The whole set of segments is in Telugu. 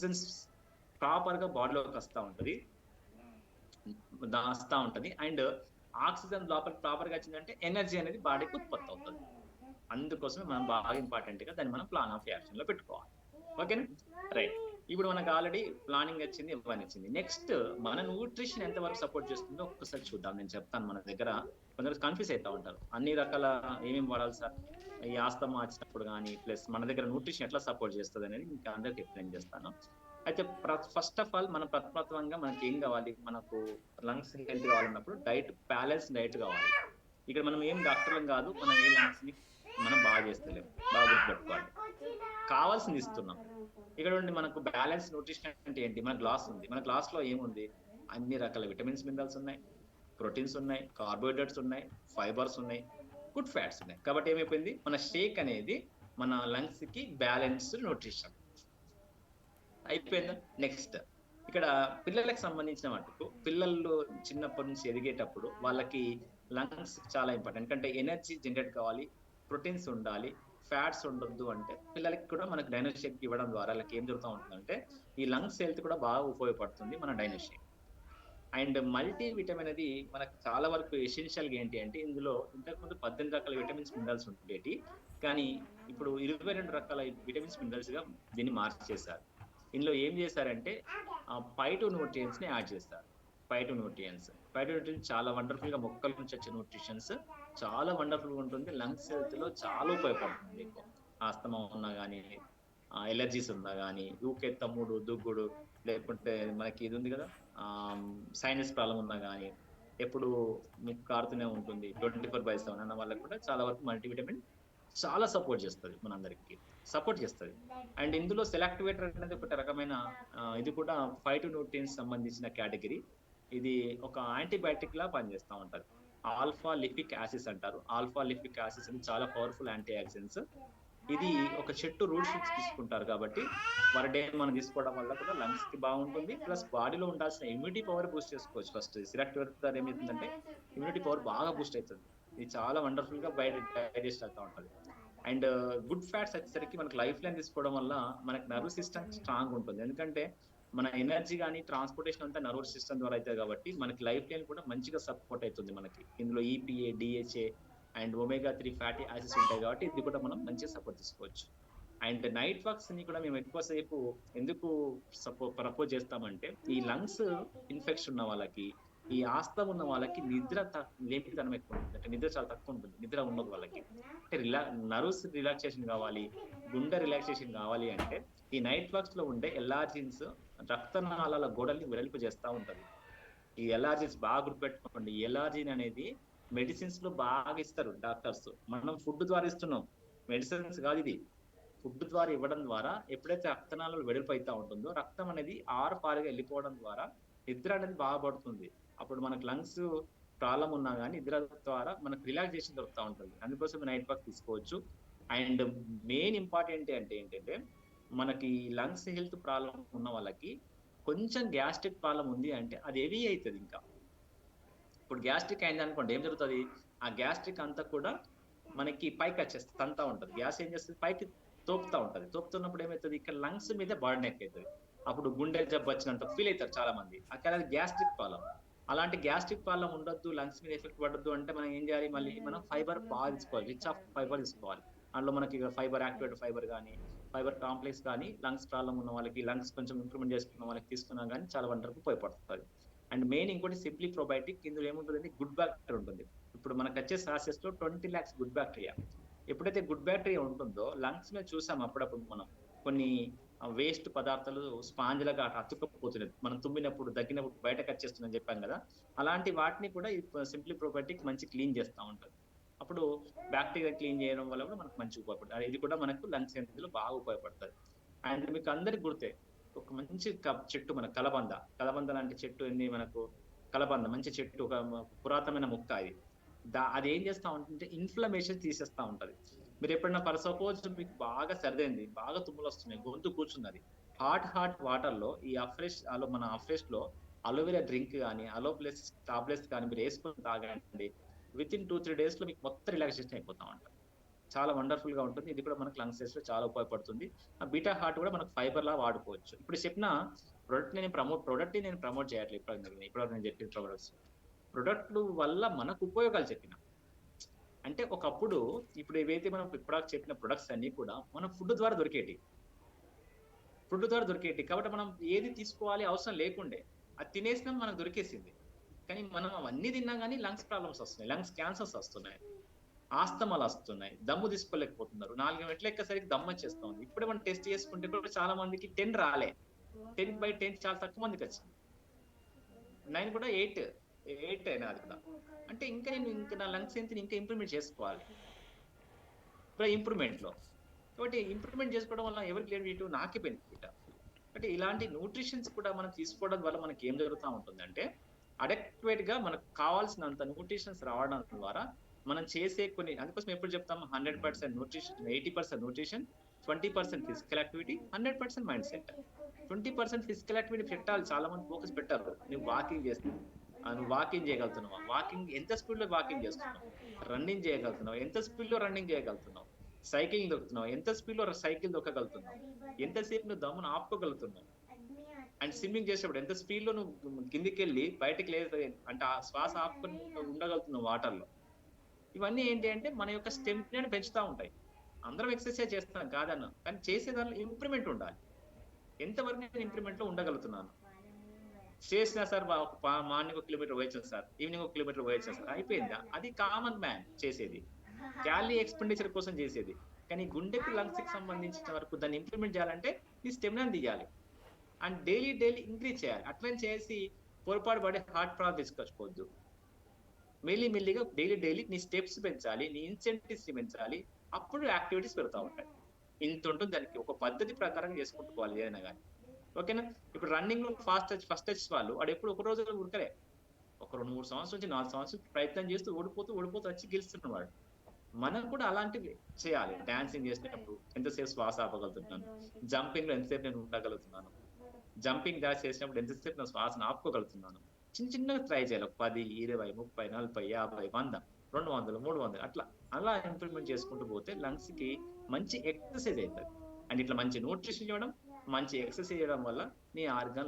ఆక్సిజన్ ప్రాపర్ గా బాడీలోకి వస్తా ఉంటది. అండ్ ఆక్సిజన్ లోపల ప్రాపర్ గా వచ్చిందంటే ఎనర్జీ అనేది బాడీకి ఉత్పత్తి అవుతుంది. అందుకోసమే మనం బాగా ఇంపార్టెంట్ గా దాన్ని మనం ప్లాన్ ఆఫ్ యాక్షన్ లో పెట్టుకోవాలి. ఓకేనా? రైట్. ఇప్పుడు మనకు ఆల్రెడీ ప్లానింగ్ వచ్చింది, ఇవన్నీ వచ్చింది. నెక్స్ట్ మన న్యూట్రిషన్ ఎంత వరకు సపోర్ట్ చేస్తుందో ఒక్కసారి చూద్దాం. నేను చెప్తాను. మన దగ్గర కొందరు కన్ఫ్యూజ్ అవుతా ఉంటారు. అన్ని రకాల ఏమేమి వాడాలి సార్? ఈ ఆస్తమా వచ్చినప్పుడు గానీ, ప్లస్ మన దగ్గర న్యూట్రిషన్ ఎట్లా సపోర్ట్ చేస్తది అనేది మీకు అందరికి ఎక్స్‌ప్లెయిన్ చేస్తాను. అయితే ఫస్ట్ ఆఫ్ ఆల్ మన ప్రప్రథమంగా మనకి ఏం కావాలి? మనకు లంగ్స్ హెల్త్ కావాలన్నప్పుడు బ్యాలెన్స్ డైట్ కావాలి. ఇక్కడ మనం ఏం డాక్టర్లం కాదు. మనం ఏ లంగ్స్ ని మనం బాగా చేస్తలేం. బాగా గుర్తుపెట్టుకోవాలి. కావాల్సింది ఇస్తున్నాం. ఇక్కడ ఉండి మనకు బ్యాలెన్స్ న్యూట్రిషన్ అంటే ఏంటి? మన గ్లాస్ ఉంది. మన గ్లాస్ లో ఏముంది? అన్ని రకాల విటమిన్స్, మినరల్స్ ఉన్నాయి, ప్రోటీన్స్ ఉన్నాయి, కార్బోహైడ్రేట్స్ ఉన్నాయి, ఫైబర్స్ ఉన్నాయి, గుడ్ ఫ్యాట్స్ ఉన్నాయి. కాబట్టి ఏమైపోయింది? మన షేక్ అనేది మన లంగ్స్ కి బ్యాలెన్స్డ్ న్యూట్రిషన్ అయిపోయిందా? నెక్స్ట్ ఇక్కడ పిల్లలకు సంబంధించిన మటుకు పిల్లలు చిన్నప్పటి నుంచి ఎదిగేటప్పుడు వాళ్ళకి లంగ్స్ చాలా ఇంపార్టెంట్. ఎందుకంటే ఎనర్జీ జనరేట్ కావాలి, ప్రోటీన్స్ ఉండాలి, ఫ్యాట్స్ ఉండొద్దు. అంటే పిల్లలకి కూడా మనకు డైనోషేక్ ఇవ్వడం ద్వారా వాళ్ళకి ఏం జరుగుతూ ఉంటుందంటే ఈ లంగ్స్ హెల్త్ కూడా బాగా ఉపయోగపడుతుంది మన డైనోషేక్. అండ్ మల్టీ విటమిన్ అనేది మనకు చాలా వరకు ఎసెన్షియల్ గా ఏంటి అంటే ఇందులో ఇంతకుముందు 18 రకాల విటమిన్స్, మినరల్స్ ఉండేటి. కానీ ఇప్పుడు 22 రకాల విటమిన్స్, మినరల్స్ గా దీన్ని మార్చేశారు. ఇందులో ఏం చేశారంటే ఫైటో న్యూట్రియంట్స్ ని యాడ్ చేస్తారు. ఫైటో న్యూట్రియంట్స్ చాలా వండర్ఫుల్ గా మొక్కల నుంచి వచ్చే న్యూట్రిషన్స్ చాలా వండర్ఫుల్ గా ఉంటుంది. లంగ్స్ హెల్త్ లో చాలా ఉపయోగపడుతుంది మీకు. ఆస్తమా ఉన్నా గానీ, ఎలర్జీస్ ఉన్నా గానీ, ఊకే తమ్ముడు, దుగ్గుడు, లేకుంటే మనకి ఇది ఉంది కదా, సైనస్ ప్రాబ్లం ఉన్నా గానీ, ఎప్పుడు మీకు కారుతూనే ఉంటుంది 24/7 అన్న వాళ్ళకి కూడా చాలా వరకు మల్టీవిటమిన్ చాలా సపోర్ట్ చేస్తది. అండ్ ఇందులో సెలెక్టివేటర్ అనేది ఒకటి రకమైన ఇది కూడా ఫైటోన్యూట్రియన్స్ సంబంధించిన కేటగిరీ. ఇది ఒక యాంటీబయాటిక్ లా పనిచేస్తా ఉంటది. ఆల్ఫా లిపిక్ యాసిడ్స్ అంటారు. ఆల్ఫా లిపిక్ యాసిడ్స్ అనేది చాలా పవర్ఫుల్ యాంటీ ఆక్సిడెంట్స్. ఇది ఒక చెట్టు రూట్ షూట్స్ తీసుకుంటారు కాబట్టి పర్ డే మనం తీసుకోవడం వల్ల కూడా లంగ్స్ కి బాగుంటుంది. ప్లస్ బాడీలో ఉండాల్సిన ఇమ్యూనిటీ పవర్ బూస్ట్ చేసుకోవచ్చు. ఫస్ట్ సెలెక్టివేటర్ ఏమవుతుందంటే ఇమ్యూనిటీ పవర్ బాగా బూస్ట్ అవుతుంది. ఇది చాలా వండర్ఫుల్ గా బయట డైజెస్ట్ అవుతా ఉంటది. అండ్ గుడ్ ఫ్యాట్స్ వచ్చేసరికి మనకు లైఫ్ లైన్ తీసుకోవడం వల్ల మనకి నర్వ్ సిస్టమ్ స్ట్రాంగ్ ఉంటుంది. ఎందుకంటే మన ఎనర్జీ కానీ ట్రాన్స్పోర్టేషన్ అంతా నర్వ్ సిస్టమ్ ద్వారా అవుతుంది కాబట్టి మనకి లైఫ్ లైన్ కూడా మంచిగా సపోర్ట్ అవుతుంది. మనకి ఇందులో EPA, DHA and omega 3 fatty acids ఉంటాయి కాబట్టి ఇది కూడా మనం మంచిగా సపోర్ట్ తీసుకోవచ్చు. అండ్ నైట్ వాక్స్ ని కూడా మేము ఎక్కువసేపు ఎందుకు ప్రపోజ్ చేస్తామంటే ఈ లంగ్స్ ఇన్ఫెక్షన్ ఉన్న వాళ్ళకి, ఈ ఆస్తమా ఉన్న వాళ్ళకి లేమితనం ఎక్కువ ఉంటుంది. అంటే నిద్ర చాలా తక్కువ ఉంటుంది. నిద్ర ఉండదు వాళ్ళకి. అంటే నర్వ్స్ రిలాక్సేషన్ కావాలి, గుండె రిలాక్సేషన్ కావాలి అంటే ఈ నైట్ వాక్స్ లో ఉండే ఎల్ఆర్జిన్స్ రక్తనాళాల గోడల్ని వెడల్పు చేస్తా ఉంటది. ఈ ఎల్ఆర్జిన్స్ బాగా గుర్తుపెట్టుకోండి. ఎల్ఆర్జిన్ అనేది మెడిసిన్స్ లో బాగా ఇస్తారు డాక్టర్స్. మనం ఫుడ్ ద్వారా ఇస్తున్నాం, మెడిసిన్స్ కాదు ఇది. ఫుడ్ ద్వారా ఇవ్వడం ద్వారా ఎప్పుడైతే రక్తనాళాలు వెడల్పు అవుతా ఉంటుందో రక్తం అనేది ఆరుపారుగా వెళ్ళిపోవడం ద్వారా నిద్ర అనేది బాగా పడుతుంది. అప్పుడు మనకు లంగ్స్ ప్రాబ్లం ఉన్నా కానీ నిద్ర ద్వారా మనకు రిలాక్సేషన్ దొరుకుతా ఉంటుంది. అందుకోసం నైట్ వాక్ తీసుకోవచ్చు. అండ్ మెయిన్ ఇంపార్టెంట్ అంటే ఏంటంటే మనకి లంగ్స్ హెల్త్ ప్రాబ్లం ఉన్న వాళ్ళకి కొంచెం గ్యాస్ట్రిక్ ప్రాబ్లం ఉంది అంటే అది హెవీ అవుతుంది. ఇంకా ఇప్పుడు గ్యాస్ట్రిక్ అయింది అనుకోండి ఏం జరుగుతుంది? ఆ గ్యాస్ట్రిక్ అంతా కూడా మనకి పైకి వచ్చేస్తుంది, తంతా ఉంటది. గ్యాస్ ఏం చేస్తుంది? పైకి తోపుతా ఉంటది. తోపుతున్నప్పుడు ఏమవుతుంది? ఇక్కడ లంగ్స్ మీద బర్డెన్ ఎక్కువైతుంది. అప్పుడు గుండె జబ్బు వచ్చినంత ఫీల్ అవుతారు చాలా మంది. అక్కడ అది గ్యాస్ట్రిక్ ప్రాబ్లం. అలాంటి గ్యాస్ట్రిక్ ప్రాబ్లం ఉండొద్దు, లంగ్స్ మీద ఎఫెక్ట్ పడొద్దు అంటే మనం ఏం చేయాలి? మళ్ళీ మనం ఫైబర్ బాగా తీసుకోవాలి, రిచ్ ఆఫ్ ఫైబర్ తీసుకోవాలి. అందులో మనకి ఫైబర్ యాక్టివేట్ ఫైబర్ కానీ, ఫైబర్ కాంప్లెక్స్ కానీ లంగ్స్ ప్రాబ్లం ఉన్న వాళ్ళకి, లంగ్స్ కొంచెం ఇంప్రూవ్మెంట్ చేసుకున్న వాళ్ళకి తీసుకున్నా కానీ చాలా వరకు ఉపయోగపడుతుంది. అండ్ మెయిన్ ఇంకోటి సింప్లీ ప్రోబయోటిక్. ఇందులో ఏముంటుందంటే గుడ్ బ్యాక్టీరియా ఉంటుంది. ఇప్పుడు మనకు వచ్చే సాసెస్ లో 20 lakhs గుడ్ బ్యాక్టీరియా. ఎప్పుడైతే గుడ్ బ్యాక్టీరియా ఉంటుందో లంగ్స్ మీద చూసాం అప్పుడప్పుడు మనం కొన్ని వేస్ట్ పదార్థాలు స్పాంజ్ లాగా అతుక్కపోతున్నాయి. మనం తుమ్మినప్పుడు, దగ్గినప్పుడు బయటకు వచ్చేస్తుందని చెప్పాం కదా. అలాంటి వాటిని కూడా సింప్లీ ప్రోబయోటిక్ మంచి క్లీన్ చేస్తూ ఉంటుంది. అప్పుడు బ్యాక్టీరియా క్లీన్ చేయడం వల్ల కూడా మనకు మంచి ఉపయోగపడుతుంది. ఇది కూడా మనకు లంగ్స్ హెల్త్ లో బాగా ఉపయోగపడుతుంది. అండ్ మీకు అందరికి గుర్తే ఒక మంచి చెట్టు మన కలబంద లాంటి చెట్టు ఎన్ని మనకు కలబంద మంచి చెట్టు, ఒక పురాతనమైన మొక్క ఇది. అది ఏం చేస్తా ఉంటుంటే ఇన్ఫ్లమేషన్ తీసేస్తా ఉంటది. మీరు ఎప్పుడైనా సపోజ్ మీకు బాగా సర్దైంది, బాగా తుమ్ములు వస్తున్నాయి, గొంతు కూర్చున్నది, హాట్ వాటర్ లో ఈ మన అఫ్రెష్ లో అలోవెరా డ్రింక్ కానీ, అలోప్లస్ టాబ్లెట్స్ కానీ మీరు వేసుకొని తాగండి. విత్ ఇన్ 2-3 days లో మీకు మొత్తం రిలాక్సేషన్ అయిపోతా ఉంటుంది. చాలా వండర్ఫుల్ గా ఉంటుంది. ఇది కూడా మనకు లంగ్స్ టెస్ట్ లో చాలా ఉపయోగపడుతుంది. ఆ బీటా హార్ట్ కూడా మనకు ఫైబర్ లా వాడుకోవచ్చు. ఇప్పుడు చెప్పిన ప్రొడక్ట్ నేను ప్రమోట్ చేయట్లేదు. ఇప్పుడు నేను చెప్పిన ప్రొడక్ట్లు వల్ల మనకు ఉపయోగాలు చెప్పిన. అంటే ఒకప్పుడు ఇప్పుడు ఏవైతే మనం ఇప్పుడు చెప్పిన ప్రొడక్ట్స్ అన్ని కూడా మన ఫుడ్ ద్వారా దొరికేటి. కాబట్టి మనం ఏది తీసుకోవాలి అవసరం లేకుండే. అది తినేసినాం మనకు దొరికేసింది. కానీ మనం అవన్నీ తిన్నా గానీ లంగ్స్ ప్రాబ్లమ్స్ వస్తున్నాయి. లంగ్స్ క్యాన్సర్స్ వస్తున్నాయి. ఆస్తమాలు వస్తున్నాయి. దమ్ము తీసుకోలేకపోతున్నారు. 4 మెట్లు ఎక్కేసరికి దమ్ము వచ్చేస్తుంది. ఇప్పుడే మనం టెస్ట్ చేసుకుంటే కూడా చాలా మందికి 10 రాలే. 10/10 చాలా తక్కువ మందికి వచ్చింది. 9 కూడా 8 అయినా అది కూడా. అంటే ఇంకా నా లంగ్స్ ఇంకా ఇంప్రూవ్‌మెంట్ చేసుకోవాలి. ఇప్పుడు ఇంప్రూవ్‌మెంట్‌లో. కాబట్టి ఇంప్రూవ్‌మెంట్ చేసుకోవడం వల్ల ఎవరికి బెనిఫిట్? నాకే బెనిఫిట్. అంటే ఇలాంటి న్యూట్రిషన్స్ కూడా మనం తీసుకోవడం వల్ల మనకి ఏం జరుగుతా ఉంటుందంటే, అడెక్వేట్‌గా మనకు కావాల్సినంత న్యూట్రిషన్స్ రావడం ద్వారా మనం చేసే కొన్ని అందుకోసం ఎప్పుడు చెప్తాం 100% nutrition, 80% nutrition, 20% physical activity, 100% mind set. 20% physical activity పెట్టాలి. చాలా మంది ఫోకస్ పెట్టరు. నువ్వు వాకింగ్ చేస్తున్నావు. నువ్వు వాకింగ్ చేయగలుగుతున్నావా? వాకింగ్ ఎంత స్పీడ్‌లో వాకింగ్ చేస్తున్నావు? రన్నింగ్ చేయగలుగుతున్నావా? ఎంత స్పీడ్‌లో రన్నింగ్ చేయగలుగుతున్నావు? సైక్లింగ్ దొక్కుతున్నావు. ఎంత స్పీడ్‌లో సైకిల్ దొక్కగలుగుతున్నావు? ఎంతసేపు నువ్వు దమ్మును ఆపుకోగలుగుతున్నావు? అండ్ స్విమ్మింగ్ చేసేటప్పుడు ఎంత స్పీడ్‌లో నువ్వు కిందకెళ్ళి బయటికి అంటే ఆ శ్వాస ఆపుకొని ఉండగలుగుతున్నావు వాటర్‌లో. ఇవన్నీ ఏంటి అంటే మన యొక్క స్టెమినాని పెంచుతా ఉంటాయి. అందరం ఎక్సర్‌సైజ్ చేస్తున్నాం కాదనను. కానీ చేసే దాంట్లో ఇంప్రూవ్‌మెంట్ ఉండాలి. ఎంతవరకు నేను ఇంప్రూవ్‌మెంట్‌లో ఉండగలుగుతున్నాను? చేసినా సార్ మార్నింగ్ ఒక కిలోమీటర్ పోయొచ్చాను సార్. ఈవినింగ్ ఒక కిలోమీటర్ పోయొచ్చాను సార్. అయిపోయిందా? అది కామన్ మ్యాన్ చేసేది. క్యాలరీ ఎక్స్‌పెండిచర్ కోసం చేసేది. కానీ గుండెకి, లంగ్స్‌కి సంబంధించిన వరకు దాన్ని ఇంప్లిమెంట్ చేయాలంటే నీ స్టెమినాని తీయాలి. అండ్ డైలీ ఇంక్రీజ్ చేయాలి. అట్లని చేసి పొరపాటు పడి హార్ట్ ప్రాబ్లమ్ తీసుకొచ్చుకోవద్దు. మెల్లిగా డైలీ నీ స్టెప్స్ పెంచాలి. నీ ఇన్సెంటివ్స్ పెంచాలి. అప్పుడు యాక్టివిటీస్ పెరుగుతా ఉంటాయి. ఇంత ఉంటుంది దానికి. ఒక పద్ధతి ప్రకారం చేసుకుంటూ పోవాలి ఏదైనా గాని. ఓకేనా? ఇప్పుడు రన్నింగ్‌లో ఫస్ట్ టచ్ వాళ్ళు వాడెప్పుడు ఒక రోజులో ఉరకలే. ఒక 2, 3 సంవత్సరాల నుంచి 4 సంవత్సరాలు ప్రయత్నం చేస్తూ ఓడిపోతూ వచ్చి గెలుస్తున్నాడు. మనం కూడా అలాంటివి చేయాలి. డాన్సింగ్ చేసేటప్పుడు ఎంతసేపు శ్వాస ఆపగలుగుతున్నాను? జంపింగ్‌లో ఎంతసేపు నేను ఉండగలుగుతున్నాను? జంపింగ్ డాష్ చేసినప్పుడు ఎంతసేపు నా శ్వాసను ఆపుకోగలుగుతున్నాను? చిన్నగా ట్రై చేయాలి. ఒక 10, 20, 30, 40, 50, 100, 200, 300 అలా ఇంప్రూవ్‌మెంట్ చేసుకుంటూ పోతే లంగ్స్‌కి మంచి ఎక్సర్‌సైజ్ అయితది. అండ్ ఇట్లా మంచి న్యూట్రిషన్ ఇవ్వడం, మంచి ఎక్సర్‌సైజ్ చేయడం వల్ల నీ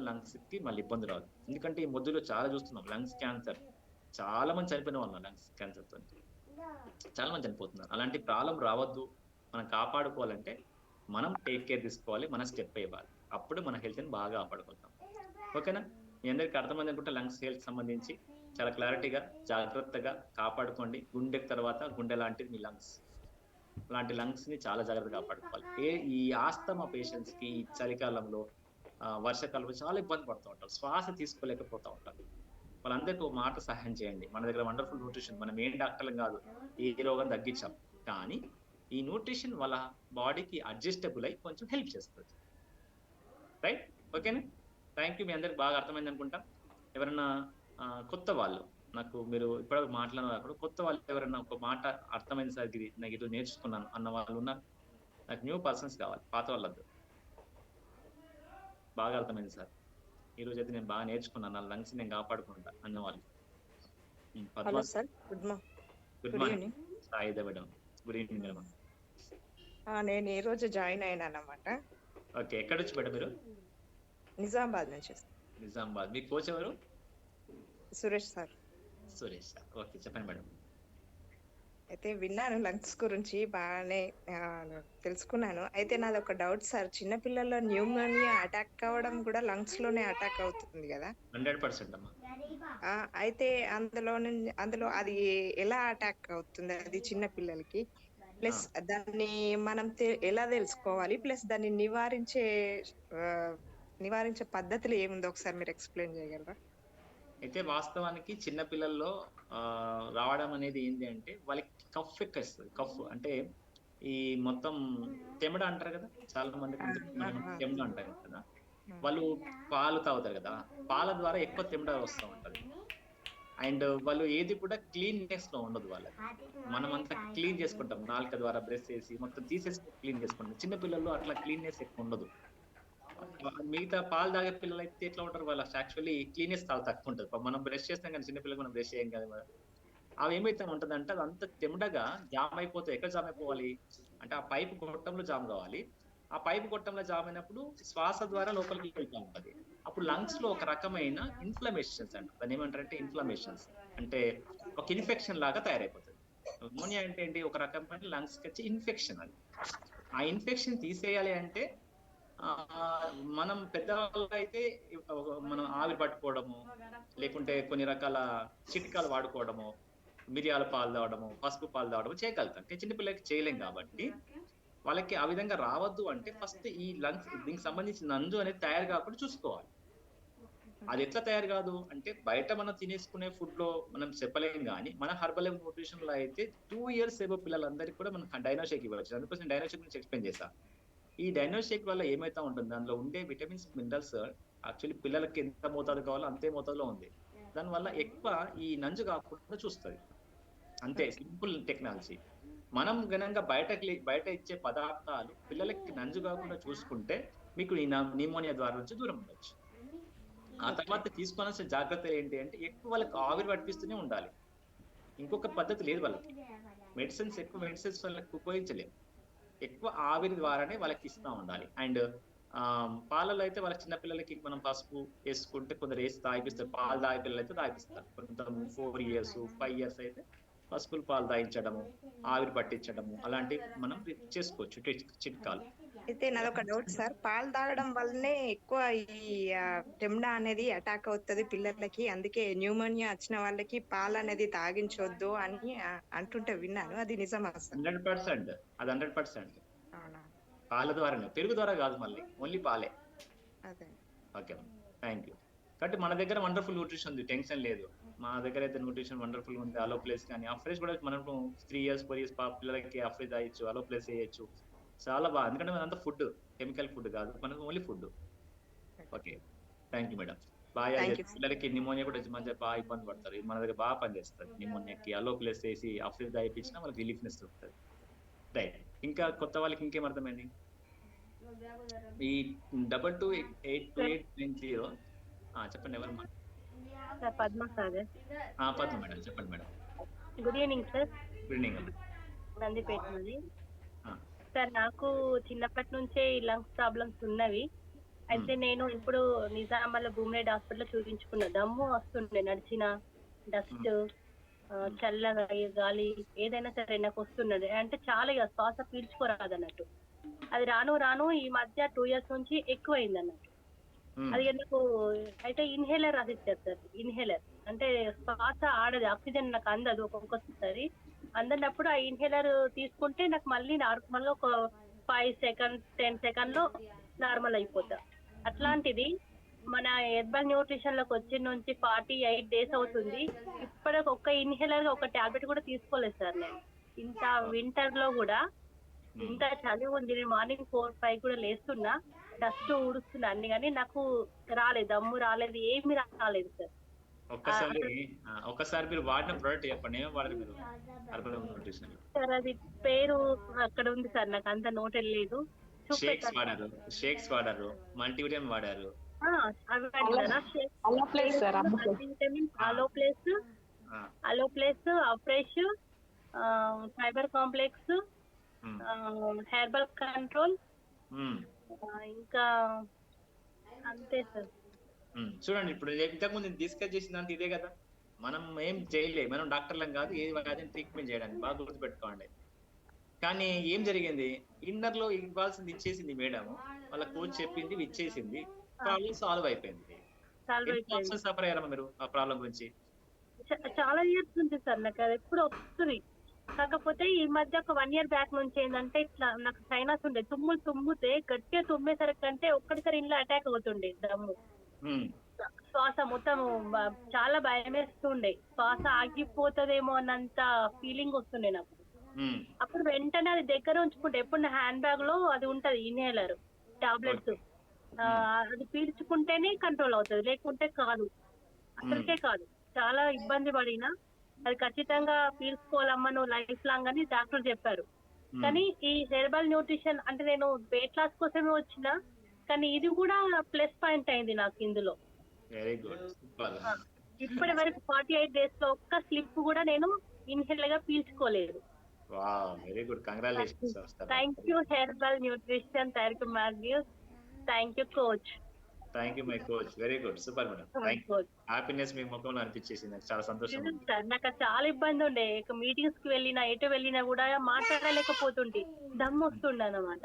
లంగ్స్‌కి మళ్ళీ ఇబ్బంది రాదు. ఎందుకంటే ఈ మధ్యలో చాలా చూస్తున్నాం లంగ్స్ క్యాన్సర్. చాలా మంది చనిపోయిన వాళ్ళు లంగ్స్ క్యాన్సర్‌తోని. చాలా మంది చనిపోతున్నారు. అలాంటి ప్రాబ్లమ్ రావద్దు. మనం కాపాడుకోవాలంటే మనం టేక్ కేర్ తీసుకోవాలి. మన స్టెప్ ఇవ్వాలి. అప్పుడు మన హెల్త్‌ని బాగా కాపాడుకుంటాం. ఓకేనా? మీ అందరికి అర్థమైంది అనుకుంటా లంగ్స్ హెల్త్ సంబంధించి చాలా క్లారిటీగా, జాగ్రత్తగా కాపాడుకోండి. గుండెకి తర్వాత గుండె లాంటిది మీ లంగ్స్. అలాంటి లంగ్స్‌ని చాలా జాగ్రత్తగా కాపాడుకోవాలి. ఈ ఆస్తమా పేషెంట్స్‌కి ఈ చలికాలంలో వర్షాకాలంలో చాలా ఇబ్బంది పడుతూ ఉంటారు. శ్వాస తీసుకోలేకపోతా ఉంటారు. వాళ్ళందరికీ ఒక మాట సహాయం చేయండి. మన దగ్గర వండర్‌ఫుల్ న్యూట్రిషన్ మనం ఏం డాక్టర్‌లం కాదు. ఏ రోగం తగ్గించాం. కానీ ఈ న్యూట్రిషన్ వాళ్ళ బాడీకి అడ్జస్టబుల్ అయ్యి కొంచెం హెల్ప్ చేస్తది. రైట్? ఓకేనా? Thank you. మీ అందరికి బాగా అర్థమైందనుకుంటా. ఎవరన్నా కొత్త వాళ్ళు నాకు మీరు ఇప్పటివరకు మాట్లాడిన వాళ్ళు కొత్త వాళ్ళు ఎవరైనా ఒక మాట అర్థమైంది సార్ నాకు ఇది నేర్చుకున్నాను అన్న వాళ్ళు ఉన్నారు. నాకు న్యూ పర్సన్స్ కావాలి. పాత వాళ్ళొద్దు. బాగా అర్థమైంది సార్. ఈరోజైతే నేను బాగా నేర్చుకున్నాను. నా లంగ్స్ నేను కాపాడుకుంటా అన్నవాళ్ళు. Hello sir. Good morning. Sai madam. Good evening madam. నేను ఈ రోజు జాయిన్ అయినానన్నమాట. ఓకే. ఎక్కడ నుంచి మేడం మీరు? నిజామాబాద్ నుంచి. నిజామాబాద్. మీ కోచ్ ఎవరు? Suresh sir. Suresh sir. Okay. చెప్పండి మేడం. అయితే విన్నాను లంగ్స్ గురించి బాగానే తెలుసుకున్నాను. అయితే నాది ఒక డౌట్ సార్. చిన్నపిల్లల్లో న్యూమోనియా అటాక్ కావడం కూడా లంగ్స్ లోనే అటాక్ అవుతుంది కదా? 100% అమ్మా. అయితే అందులో అది ఎలా అటాక్ అవుతుంది అది చిన్న పిల్లలకి? ప్లస్ దాన్ని మనం ఎలా తెలుసుకోవాలి? ప్లస్ దాన్ని నివారించే పద్ధతులు ఏముందో ఒకసారి మీరు ఎక్స్‌ప్లెయిన్ చేయగలరా? అయితే వాస్తవానికి చిన్న పిల్లల్లో రావడం అనేది ఏంటి అంటే వాళ్ళకి కఫ్ ఎక్కేస్తది. కఫ్ అంటే ఈ మొత్తం తెమడ అంటారు కదా! చాలా మందికి తెమడ అంటారు కదా! వాళ్ళు పాలు తాగుతారు కదా! పాల ద్వారా ఎక్కువ తెమడ వస్తా ఉంటది. అండ్ వాళ్ళు ఏది కూడా క్లీన్‌నెస్‌లో ఉండదు వాళ్ళకి. మనమంతా క్లీన్ చేసుకుంటాం. నాలుక ద్వారా బ్రష్ చేసి మొత్తం తీసేసి క్లీన్ చేసుకుంటాం. చిన్న పిల్లల్లో అట్లా క్లీన్‌నెస్ ఎక్కువ ఉండదు. మిగతా పాలు తాగే పిల్లలైతే ఎట్లా ఉంటారు వాళ్ళు యాక్చువల్లీ క్లీనెస్ చాలా తక్కువ ఉంటది. మనం బ్రష్ చేస్తాం కానీ చిన్న పిల్లలకు మనం బ్రష్ చేయం కదా! అవి ఏమైతే ఉంటదంటే అదంతా తెమ్మడగా జామ్ అయిపోతాయి. ఎక్కడ జామ్ అయిపోవాలి అంటే ఆ పైపు గొట్టంలో జామ్ కావాలి. ఆ పైపు గొట్టంలో జామ్ అయినప్పుడు శ్వాస ద్వారా లోపలికి వెళ్తా ఉంటది. అప్పుడు లంగ్స్ లో ఒక రకమైన ఇన్ఫ్లమేషన్స్ అంటారు. దాన్ని ఏమంటారంటే ఇన్ఫ్లమేషన్స్. అంటే ఒక ఇన్ఫెక్షన్ లాగా తయారైపోతుంది. న్యూమోనియా అంటే ఏంటి? ఒక రకమైన లంగ్స్ కి వచ్చే ఇన్ఫెక్షన్ అది. ఆ ఇన్ఫెక్షన్ తీసేయాలి అంటే మనం పెద్దవాళ్ళు అయితే మనం ఆవిరి పట్టుకోవడము, లేకుంటే కొన్ని రకాల చిట్కాలు వాడుకోవడము, మిరియాల పాలు తాగడము, పసుపు పాలు తాగడము చేయగలుగుతాం. చిన్న పిల్లలకి చేయలేం కాబట్టి వాళ్ళకి ఆ విధంగా రావద్దు అంటే ఫస్ట్ ఈ లంగ్స్ దీనికి సంబంధించిన నంజు అనేది తయారు కాకుండా చూసుకోవాలి. అది ఎట్లా తయారు కాదు అంటే బయట మనం తినేసుకునే ఫుడ్ లో మనం చెప్పలేం గానీ మన హెర్బల్ న్యూట్రిషన్ లో అయితే 2 ఇయర్స్ ఏబో పిల్లలందరికీ కూడా మనం డైనోషేక్ ఇవ్వచ్చు. అందుకోసం డైనోషేక్ గురించి ఎక్స్ప్లెయిన్ చేశా. ఈ డైనోషేక్ వల్ల ఏమైతా ఉంటుంది అందులో ఉండే విటమిన్స్, మినరల్స్ యాక్చువల్లీ పిల్లలకి ఎంత మోతాదు కావాలో అంతే మోతాదులో ఉంది. దానివల్ల ఎక్కువ ఈ నంజు కాకుండా చూస్తది. అంతే సింపుల్ టెక్నాలజీ. మనం ఘనంగా బయట ఇచ్చే పదార్థాలు పిల్లలకి నంజు కాకుండా చూసుకుంటే మీకు ఈ నిమోనియా ద్వారా నుంచి దూరం ఉండొచ్చు. ఆ ఓకే. తర్వాత తీసుకోవాల్సిన జాగ్రత్తలు ఏంటి అంటే ఎక్కువ వాళ్ళకి ఆవిరి పట్టిస్తూనే ఉండాలి. ఇంకొక పద్ధతి లేదు వాళ్ళకి. ఎక్కువ మెడిసిన్స్ వాళ్ళకి ఉపయోగించలేము. ఎక్కువ ఆవిరి ద్వారానే వాళ్ళకి ఇస్తా ఉండాలి. అండ్ పాలలో అయితే వాళ్ళ చిన్న పిల్లలకి మనం పసుపు వేసుకుంటే కొందరు వేసి తాగిపిస్తారు. పాలు తాగే పిల్లలు అయితే తాగిపిస్తారు. కొంత 4 ఇయర్స్ 5 ఇయర్స్ అయితే పసుపులు పాలు తాగించడము, ఆవిరి పట్టించడము అలాంటివి మనం చేసుకోవచ్చు చిట్కాలు. అయితే నాదొక డౌట్ సార్. పాలు తాగడం వల్లనే ఎక్కువ ఈ టెమ్డా అనేది అటాక్ అవుతది పిల్లలకి. అందుకే న్యూమోనియా వచ్చిన వాళ్ళకి పాలనేది తాగించొద్దు అని అంటుంటే విన్నాను. అది నిజమా సార్? 100% అది 100% అవునా? పాల ద్వారానే, పెరుగు ద్వారా కాదు, మళ్ళీ ఓన్లీ పాలే. అదే. Okay, thank you. కాబట్టి మన దగ్గర వండర్ఫుల్ న్యూట్రిషన్ ఉంది, టెన్షన్ లేదు. మా దగ్గర అయితే న్యూట్రిషన్ వండర్ఫుల్ ఉంది. అలో ప్లేస్ కానీ అఫ్రెష్ కూడా మనం 3 ఇయర్స్ 4 ఇయర్స్ పిల్లలకి అఫ్రెష్ తాగొచ్చు, అలో ప్లేస్ వేయచ్చు. చాలా బాగా, ఎందుకంటే మనంతా ఫుడ్ కెమికల్ ఫుడ్ కాదు, మనకు only food. Okay, thank you madam. బాగా థ్యాంక్ యూ సార్. పిల్లలకి నిమోనియా కూడా మంచిగా బాగా ఇబ్బంది పడతారు. ఇది మన దగ్గర బాగా పనిచేస్తుంది. నిమోనియాకి అలో ప్లేస్ వేసి అఫ్రెష్ తాగిపించినా వాళ్ళకి రిలీఫ్నెస్ దొరుకుతుంది. రైట్. ఇంకా కొత్త వాళ్ళకి ఇంకేం అర్థమైంది? ఈ 22882890 చెప్పండి ఎవరు sir Padma sir. Padma madam, చెప్పండి madam. Good evening sir. Good evening అండి. నందిపేట నుండి. ఆ, సార్ నాకు చిన్నప్పటి నుంచే ఈ లంగ్స్ ప్రాబ్లమ్స్ ఉన్నవి. అయితే నేను ఇప్పుడు నిజామాబాద్ భూమిరెడ్డి హాస్పిటల్లో చూపించుకున్నా. దమ్ము వస్తుండే నడిచిన, డస్ట్, చల్లగా గాలి ఏదైనా సరే నాకు వస్తున్నది. అంటే చాలా ఇక శ్వాస పీల్చుకోరాదు అన్నట్టు. అది రాను రాను ఈ మధ్య 2 ఇయర్స్ నుంచి ఎక్కువైంది అన్నట్టు. అది ఎందుకు అయితే ఇన్హేలర్ రాసిచ్చారు సార్. ఇన్హేలర్ అంటే శ్వాస ఆడదు, ఆక్సిజన్ నాకు అందదు. ఒక్కొక్కసారి అందనప్పుడు ఆ ఇన్హేలర్ తీసుకుంటే నాకు మళ్ళీ నార్మల్ గా ఒక 5 సెకండ్స్ 10 సెకండ్ లో నార్మల్ అయిపోతా. అట్లాంటిది మన హెర్బల్ న్యూట్రిషన్ లోకి వచ్చిన నుంచి 48 డేస్ అవుతుంది. ఇప్పటికి ఒక్క ఇన్హేలర్ ఒక టాబ్లెట్ కూడా తీసుకోలేదు సార్ నేను. ఇంత వింటర్ లో కూడా ఇంత చలి ఉంది. నేను మార్నింగ్ 4-5 కూడా లేస్తున్నా, డస్ట్ ఊడుస్తున్నా అన్ని, కానీ నాకు రాలేదు, దమ్ము రాలేదు, ఏమి రాలేదు సార్. ఒక్కసారి మీరు వాడిన ప్రోడక్ట్ చెప్పండి, ఏమేమి వాడారు మీరు హెర్బల్ న్యూట్రిషన్? సార్ అది పేరు అక్కడ ఉంది సార్, నాకు అంత నోట్ లేదు. షేక్స్ వాడారు, మల్టీవిటమిన్ వాడారు. అవి వాడినా aloe plus, afresh, fibre complex, herbal control, ఇంకా అంతే సార్. చూడండి, ఇప్పుడు ఇంతకుముందు డిస్కస్ చేసిన దాంట్లో ఇదే కదా. మనం ఏం చేయలేదు, మనం డాక్టర్లం కాదు ఏ వ్యాధిని ట్రీట్మెంట్ చేయడానికి, బాగా గుర్తుపెట్టుకోండి. కానీ ఏం జరిగింది, ఇన్నర్ లో ఇవ్వాల్సింది ఇచ్చేసింది మేడం, వాళ్ళ కోచ్ చెప్పింది ఇచ్చేసింది, ప్రాబ్లం సాల్వ్ అయిపోయింది. సఫర్ అయ్యారమ్మా మీరు ఆ ప్రాబ్లం గురించి? చాలా ఇయర్స్ నుంచి సార్ నాకు అది ఎప్పుడు వస్తుంది. కాకపోతే ఈ మధ్య ఒక 1 ఇయర్ బ్యాక్ నుంచి ఏంటంటే ఇట్లా నాకు సైనస్ ఉండే, తుమ్మితే గట్టిగా తుమ్మేసరికి అంటే ఒక్కడిసారి ఇంట్లో అటాక్ అవుతుండే దమ్ము. శ్వాస మొత్తం చాలా భయం వేస్తుండే, శ్వాస ఆగిపోతుందేమో అన్నంత ఫీలింగ్ వస్తుండే నాకు. అప్పుడు వెంటనే అది దగ్గర ఉంచుకుంటే, ఎప్పుడు నా హ్యాండ్ బ్యాగ్ లో అది ఉంటది ఇన్హేలర్ టాబ్లెట్స్, అది పీల్చుకుంటేనే కంట్రోల్ అవుతుంది, లేకుంటే కాదు, అసలుకే కాదు. చాలా ఇబ్బంది పడినా అది ఖచ్చితంగా పీల్చుకోవాలమ్మా నువ్వు లైఫ్ లాంగ్ అని డాక్టర్ చెప్పారు. కానీ ఈ హెర్బల్ న్యూట్రిషన్ అంటే నేను వెయిట్ లాస్ కోసమే వచ్చిన, కానీ ఇది కూడా ప్లస్ పాయింట్ అయింది నాకు ఇందులో. Very good, super. ఇప్పటి వరకు 48 days లో ఒక్క స్లిప్ కూడా నేను ఇన్హేల్ గా పీల్చుకోలేదు. Wow, very good, congratulations. Thank you herbal nutrition, thank you Matthews, thank you coach. Thank you my coach, very good, super madam. Thank you. Happiness మీ ముఖంలో అనిపించేసింది, నాకు చాలా సంతోషం. సార్ నాకు చాలా ఇబ్బంది ఉండే, మీటింగ్స్ కి వెళ్ళినా ఎటు వెళ్ళినా కూడా మాట్లాడలేకపోతుంటే దమ్ము వస్తుండే అన్నమాట.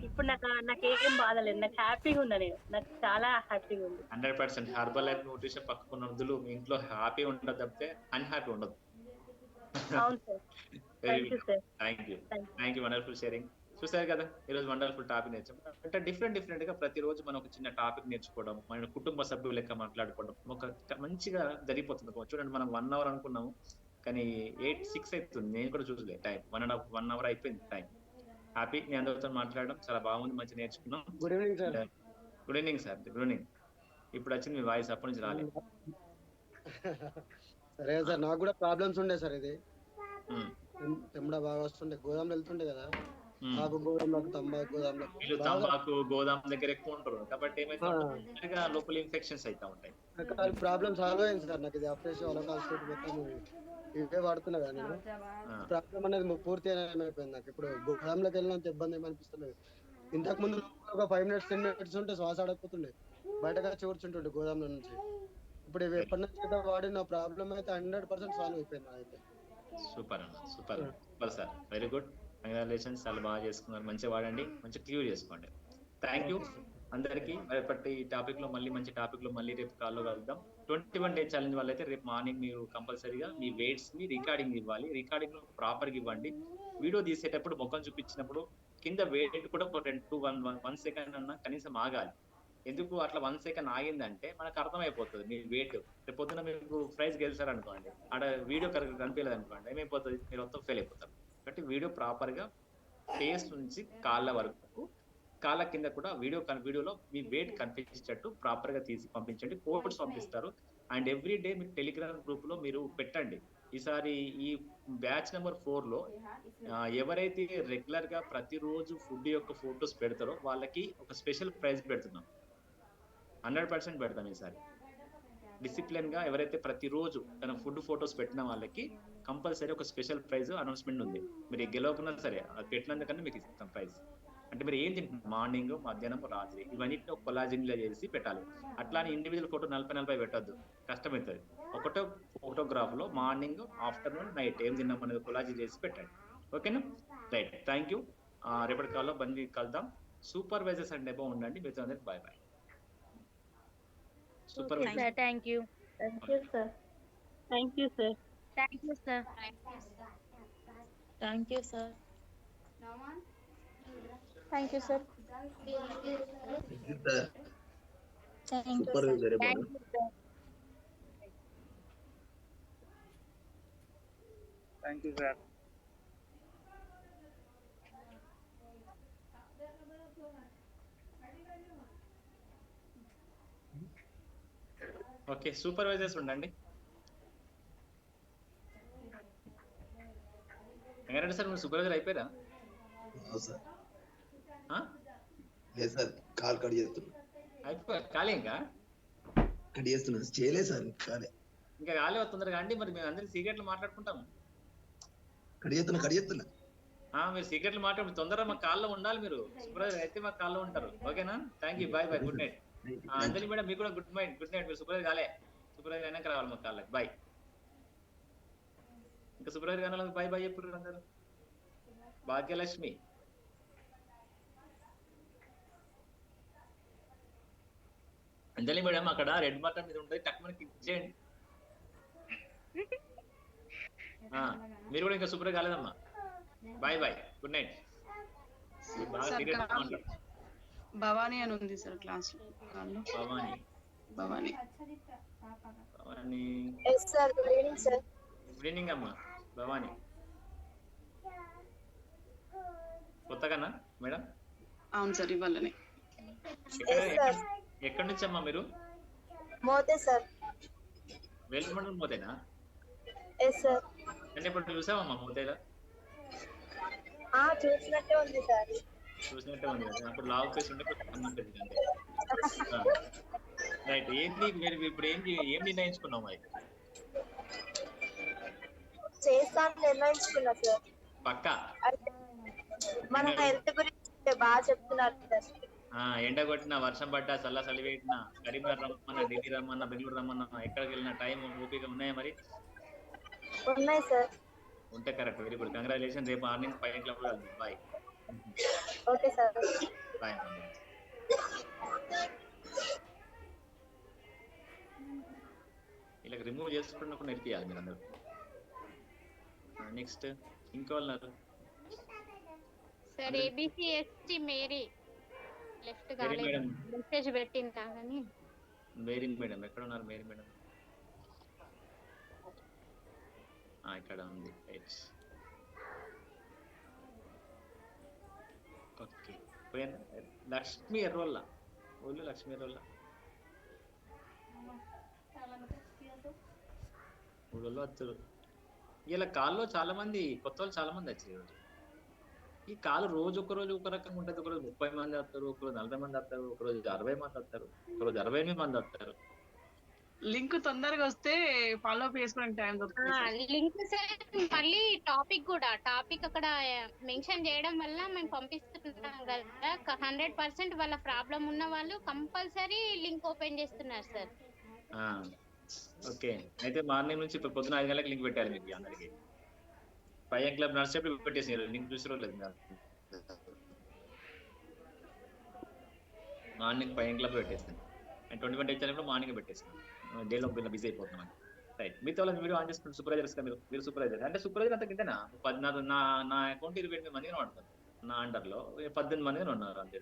ఇప్పుడు నాకేం బాధ లేదు, నాకు హ్యాపీగా ఉందా, నాకు చాలా హ్యాపీగా ఉంది. 100% హెర్బల్ లైఫ్ న్యూట్రిషన్ పక్కకున్న వృద్ధులు మీ ఇంట్లో హ్యాపీ ఉండదు తప్పితే అన్హ్యాపీ ఉండదు. అవును sir. Thank you sir. Thank you, wonderful sharing. చూసారు కదా, ఈరోజు వండర్ఫుల్ టాపిక్ నేర్చాం. అంటే డిఫరెంట్ గా ప్రతిరోజు మనం ఒక చిన్న టాపిక్ నేర్చుకోవడం, మన కుటుంబ సభ్యులు లెక్క మాట్లాడుకోవడం ఒక మంచిగా జరిగిపోతుంది. చూడండి, మనం 1 hour అనుకున్నాము కానీ 8:06 అవుతుంది. నేను కూడా చూసలే టైం, 1 hour అయిపోయింది టైం. హ్యాపీ, నేను అందరితో మాట్లాడడం చాలా బాగుంది, మంచి నేర్చుకున్నాం. Good evening sir. Good evening sir. Good evening. ఇప్పుడు వచ్చింది మీ వాయిస్, అప్పటి నుంచి రాలేదు. సరే సార్, నాకు కూడా ప్రాబ్లమ్స్ ఉండే సార్. ఇది తెమ్మడ బాగా వస్తుండే, గోదాంలో వెళ్తుండే కదా, ఆకు గోదాంలకు, తంబాకు గోదాంలకు. వీళ్ళు తంబాకు గోదాం దగ్గర ఎక్కువ ఉంటారు కాబట్టి ఏమైతే లోపల ఇన్ఫెక్షన్స్ అయితే ఉంటాయి. ప్రాబ్లమ్ సాల్వ్ అయింది సార్. నాకు ఇది ఆపరేషన్ హోలోకాస్ట్ మొత్తం ఇవే వాడుతున్నా కదా నేను. ప్రాబ్లం అనేది పూర్తి అయిపోయింది నాకు. ఇప్పుడు గోదాంలోకి వెళ్ళినంత ఇబ్బంది ఏమనిపిస్తలేదు. ఇంతకు ముందు ఒక 5 minutes 10 minutes ఉంటే శ్వాస ఆడకపోతుండే, బయటగా కూర్చుంటుండే గోదాంలో నుంచి. ఇప్పుడు ఇవి ఎప్పటి నుంచి అయితే వాడిన ప్రాబ్లం అయితే 100% సాల్వ్ అయిపోయింది అయితే. సూపర్ అన్న, super super sir, very good, congratulations. చాలా బాగా చేసుకున్నారు, మంచిగా వాడండి, మంచిగా క్లియర్ చేసుకోండి. థ్యాంక్ యూ అందరికి. రేపటి టాపిక్ లో మళ్ళీ మంచి టాపిక్ లో మళ్ళీ రేపు కాల్లో కలుద్దాం. 21 day ఛాలెంజ్ వల్ల అయితే రేపు మార్నింగ్ మీరు కంపల్సరీగా మీ వెయిట్స్ ని రికార్డింగ్ ఇవ్వాలి. రికార్డింగ్ ప్రాపర్ గా ఇవ్వండి. వీడియో తీసేటప్పుడు ముఖం చూపించినప్పుడు కింద వెయిట్ కూడా ఒక 1 second అన్నా కనీసం ఆగాలి. ఎందుకు అట్లా 1 second ఆగిందంటే మనకు అర్థమైపోతుంది మీ వెయిట్. రేపు పొద్దున మీకు ప్రైజ్ గెలిచారు అనుకోండి, ఆడ వీడియో కరెక్ట్ కనిపించలేదు అనుకోండి, ఏమైపోతుంది, మీరు మొత్తం ఫెయిల్ అయిపోతారు. కాబట్టి వీడియో ప్రాపర్ గా ఫేస్ నుంచి కాళ్ళ వరకు, కాళ్ళ కింద కూడా వీడియోలో మీ వెయిట్ కనిపించేటట్టు ప్రాపర్ గా తీసి పంపించండి. కోడ్స్ పంపిస్తారు. అండ్ ఎవ్రీ డే మీరు టెలిగ్రామ్ గ్రూప్ లో మీరు పెట్టండి. ఈసారి ఈ బ్యాచ్ నెంబర్ 4 లో ఎవరైతే రెగ్యులర్ గా ప్రతిరోజు ఫుడ్ యొక్క ఫొటోస్ పెడతారో వాళ్ళకి ఒక స్పెషల్ ప్రైజ్ పెడుతున్నాం. 100% పెడతాం ఈసారి. డిసిప్లిన్ గా ఎవరైతే ప్రతిరోజు తన ఫుడ్ ఫొటోస్ పెట్టిన వాళ్ళకి కంపల్సరీ ఒక స్పెషల్ ప్రైజ్ అనౌన్స్మెంట్ ఉంది. మీరు గెలవకున్నా సరే అది పెట్టినందుకన్నా మీకు ఇస్తాం ప్రైజ్. అంటే మీరు ఏం తింటున్నారు, మార్నింగ్, మధ్యాహ్నం, రాత్రి, ఇవన్నీ ఒక కొలాజిన్ లా చేసి పెట్టాలి. అట్లానే ఇండివిజువల్ ఫోటో 40-40 పెట్టద్దు, కష్టమవుతుంది. ఒకటో ఫోటోగ్రాఫ్ లో మార్నింగ్, ఆఫ్టర్నూన్, నైట్ ఏం తిన్నాం అనేది కొలాజిన్ చేసి పెట్టండి. ఓకేనా? Right, thank you. రేపటి కాల్లో బండి కలుద్దాం. సూపర్వైజర్స్ అండ్ అబౌవ్ ఉండండి. మీతో అందరికి bye bye. Sir, thank you. Thank you, sir. Thank you, sir. Thank you, sir. Thank you, sir. Thank you, sir. Thank you, sir. Thank you, sir. Thank you, sir. Okay, supervisors ఉండండి. ఎంగారెడ్డి సార్, మీరు సూపర్వైజర్ అయిపోయారా? సార్ లేదు సార్, కాల్ కట్ చేస్తున్నా. అయిపోయా? ఖాళీ ఇంకా కట్ చేస్తున్నా, చేయలేదు సార్. కాలే, ఇంకా ఖాళీ తొందరగా అండి. మరి మేము అందరికి సీక్రెట్లు మాట్లాడుకుంటాము. కట్ చేస్తున్నా. మీరు సీక్రెట్లు మాట్లాడు, తొందరగా మా కాల్లో ఉండాలి. మీరు సూపర్వైజర్ అయితే మా కాల్లో ఉంటారు. ఓకేనా? Thank you, bye bye, good night. Anjali madam మీకు కూడా గుడ్ నైట్. మీరు సూపర్వైజర్ కాలే, సూపర్వైజర్ అయినాక రావాలి మా కాళ్ళకి. బాయ్. ఇంకా సూపర్వైజర్ కానీ బాయ్ బాయ్ ఎప్పుడు అందరు. భాగ్యలక్ష్మి, అంజలి మేడం అక్కడ రెడ్ బటన్ మీద ఉంటుంది, టక్ మనకి క్లిక్ చేయండి. మీరు కూడా ఇంకా సూపర్ కాలేదమ్మా. Bye bye, good night. బాగా సీరియస్ మాట్లాడు. భవానీ అని ఉంది సార్ క్లాస్ లో. భవానీ గుడ్ ఈవినింగ్ అమ్మా. భవానీ కొత్తగానా మేడం? అవును సార్, ఇవ్వాలని. ఎక్కడి నుంచి అమ్మా మీరు? మోతే సార్. వేలుమండలం మోతేనా? అంటే ఇప్పుడు చూసావమ్మా మోతేలా? చూసినట్టే ఉంది సార్. చూసినట్టే ఉంది కదా. అప్పుడు లావు ఫేస్ ఉంటే కొంచెం రైట్. ఏంటి మీరు ఇప్పుడు ఏం నిర్ణయించుకున్నాం మరి? చేస్తాను నిర్ణయించుకున్నా సార్. పక్కా అయితే మన హెల్త్ గురించి బాగా చెప్తున్నారు సార్. ఎండ కొట్టినా, వర్షం పడ్డా, చలి పెట్టినా, కరీంనగర్ రమ్మన్నా, ఢిల్లీ రమ్మన్నా, బెంగళూరు రమ్మన్నా, ఎక్కడికి వెళ్ళినా టైం ఓపిక ఉన్నాయా మరి? ఉన్నాయి సార్. ఉంటే కరెక్ట్. Very good. కంగ్రాచులేషన్. రేపు మార్నింగ్ 5 o'clock కలుద్దాం. బాయ్. Okay sir. బాయ్. ఇలా రిమూవ్ చేసుకున్నప్పుడు నేర్పియాలి మీరు అందరూ. నెక్స్ట్ ఇంకోళ్ళు సార్ ఏబిసిఎస్టి మేరీ లెఫ్ట్ మేరీ కాలేదు మేడం. మెసేజ్ పెట్టిందా కానీ మేరీ మేడం ఎక్కడ ఉన్నారు? మేరీ మేడం ఇక్కడ ఉంది. ఓకే. లక్ష్మి ఎర్రోళ్ళ ఊళ్ళో లక్ష్మి ఎర్రోళ్ళ ఊళ్ళో వచ్చారు. ఇలా కాల్లో చాలా మంది కొత్త వాళ్ళు చాలా మంది వచ్చారు ఈరోజు. ఈ కాలు రోజు ఒక రకంగా ఉంటుంది. ఒకరోజు 30 మంది వస్తారు, ఒకరోజు 40 మంది వస్తారు, ఒకరోజు 60 మంది వస్తారు, ఒకరోజు 68 మంది వస్తారు. లింక్ తొందరగా వస్తే ఫాలో అప్ చేసుకోవడానికి టైం దొరుకుతుంది. లింక్ సార్ మళ్ళీ టాపిక్ అక్కడ మెన్షన్ చేయడం వల్ల మేము పంపిస్తున్నాం కదా. 100% వాళ్ళ ప్రాబ్లం ఉన్న వాళ్ళు కంపల్సరీ లింక్ ఓపెన్ చేస్తున్నారు సార్. ఓకే. అయితే మార్నింగ్ నుంచి ఇప్పుడు పొద్దున 5 గంటలకు లింక్ పెట్టారు మీకు అందరికి. 5 o'clock నర్సేపు పెట్టేసారు. లింక్ చూసిరో లేదు మార్నింగ్ 5 o'clock పెట్టేస్తాను. అండ్ 20 ఇచ్చినప్పుడు మార్నింగ్ పెట్టేస్తాను. డేలో బిజీ అయిపోతున్నాం. రైట్. మీతో వాళ్ళని వీడియో ఆన్ చేసుకుంటే సూపర్వైజర్స్ మీరు సూపర్వైజర్ అంటే సూపర్వైజర్ అంతా కిందనా నా అకౌంట్ 28 మందిగా వాడతారు. నా అండర్లో 18 మందిగా ఉన్నారు అంతే.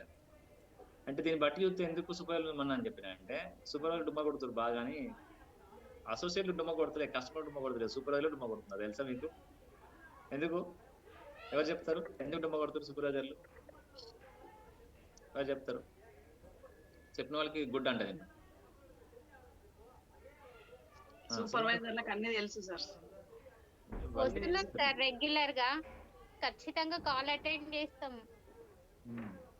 అంటే దీన్ని బట్టి చూస్తే ఎందుకు సూపర్వైజర్ మన అని చెప్పిన అంటే సూపర్వైజర్ డుమ్మ కొడుతారు బాగాని అసోసియేట్లు డుమ్మ కొడతలే, కస్టమర్ డుమ్మ కొడతలేదు, సూపర్వైజర్లు డుమ్మ కొడుతున్నారు. తెలుసా మీకు? ఎందుకు? ఎవరు చెప్తారు? ఎందుకు డుమ్మ కొడుతారు సూపర్వైజర్లు? ఎవరు చెప్తారు? చెప్పిన వాళ్ళకి గుడ్ అంటే నేను సూపర్వైజర్లకు అన్ని తెలుసు సార్. వస్తున్నాం సార్ రెగ్యులర్ గా, ఖచ్చితంగా కాల్ అటెండ్ చేస్తాం.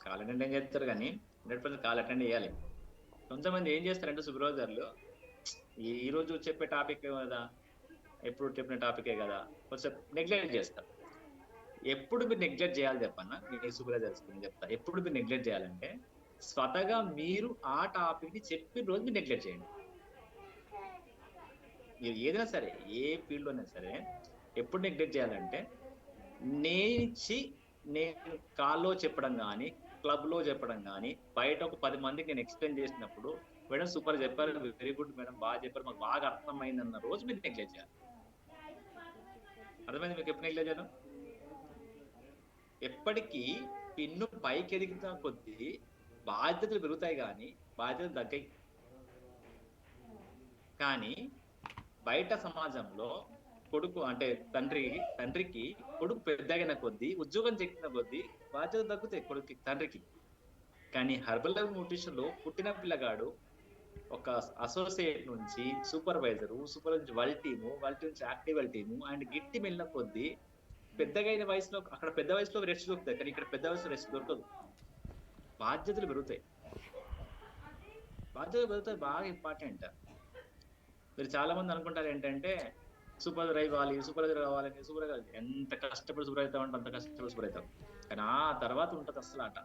కాల్ అటెండ్ ఏం చేస్తారు కానీ 100% కాల్ అటెండ్ చేయాలి. కొంతమంది ఏం చేస్తారంటే సూపర్వైజర్లు ఈ రోజు చెప్పే టాపిక్ కదా, ఎప్పుడు చెప్పిన టాపికే కదా, కొంచెం నెగ్లెక్ట్ చేస్తారు. ఎప్పుడు మీరు నెగ్లెక్ట్ చేయాలి చెప్పన్నా, మీ సూపర్వైజర్స్ చెప్తా. ఎప్పుడు మీరు నెగ్లెక్ట్ చేయాలంటే స్వతగా మీరు ఆ టాపిక్ ని చెప్పిన రోజు మీరు నెగ్లెక్ట్ చేయండి. ఏదైనా సరే, ఏ ఫీల్డ్ అయినా సరే ఎప్పుడు నెగ్లెక్ట్ చేయాలంటే నేను కాల్లో చెప్పడం కానీ, క్లబ్ లో చెప్పడం కానీ, బయట ఒక 10 మందికి నేను ఎక్స్ప్లెయిన్ చేసినప్పుడు మేడం సూపర్ చెప్పారు, వెరీ గుడ్ మేడం, బాగా చెప్పారు, మాకు బాగా అర్థమైంది అన్న రోజు మీరు నెగ్లెక్ట్ చేయాలి. అర్థమైంది మీకు? ఎప్పుడు నెగ్లెక్ట్ చేయను? ఎప్పటికీ పిన్ను పైకి ఎదిగిన కొద్దీ బాధ్యతలు పెరుగుతాయి కానీ బాధ్యతలు తగ్గాయి. కానీ బయట సమాజంలో కొడుకు అంటే తండ్రికి కొడుకు పెద్దగైన కొద్దీ, ఉద్యోగం చెక్కిన కొద్దీ బాధ్యత తగ్గుతాయి కొడుకు తండ్రికి. కానీ హెర్బల్ న్యూట్రిషన్ లో పుట్టిన పిల్లగాడు ఒక అసోసియేట్ నుంచి సూపర్వైజర్ నుంచి వాళ్ళ నుంచి యాక్టివల్ టీము అండ్ గిట్టి వెళ్ళిన కొద్దీ పెద్దగైన వయసులో, అక్కడ పెద్ద వయసులో రెస్ట్ దొరుకుతాయి కానీ ఇక్కడ పెద్ద వయసులో రెస్ట్ దొరకదు. బాధ్యతలు పెరుగుతాయి. బాగా ఇంపార్టెంట్. మీరు చాలా మంది అనుకుంటారు ఏంటంటే సూపర్వైజర్ కావాలని. సూపర్వైజర్ ఎంత కష్టపడి సూపర్వైజర్ అవుతామంటే అంత కష్టపడి సూపర్వైజర్ అవుతాం. కానీ ఆ తర్వాత ఉంటుంది అసలు ఆట.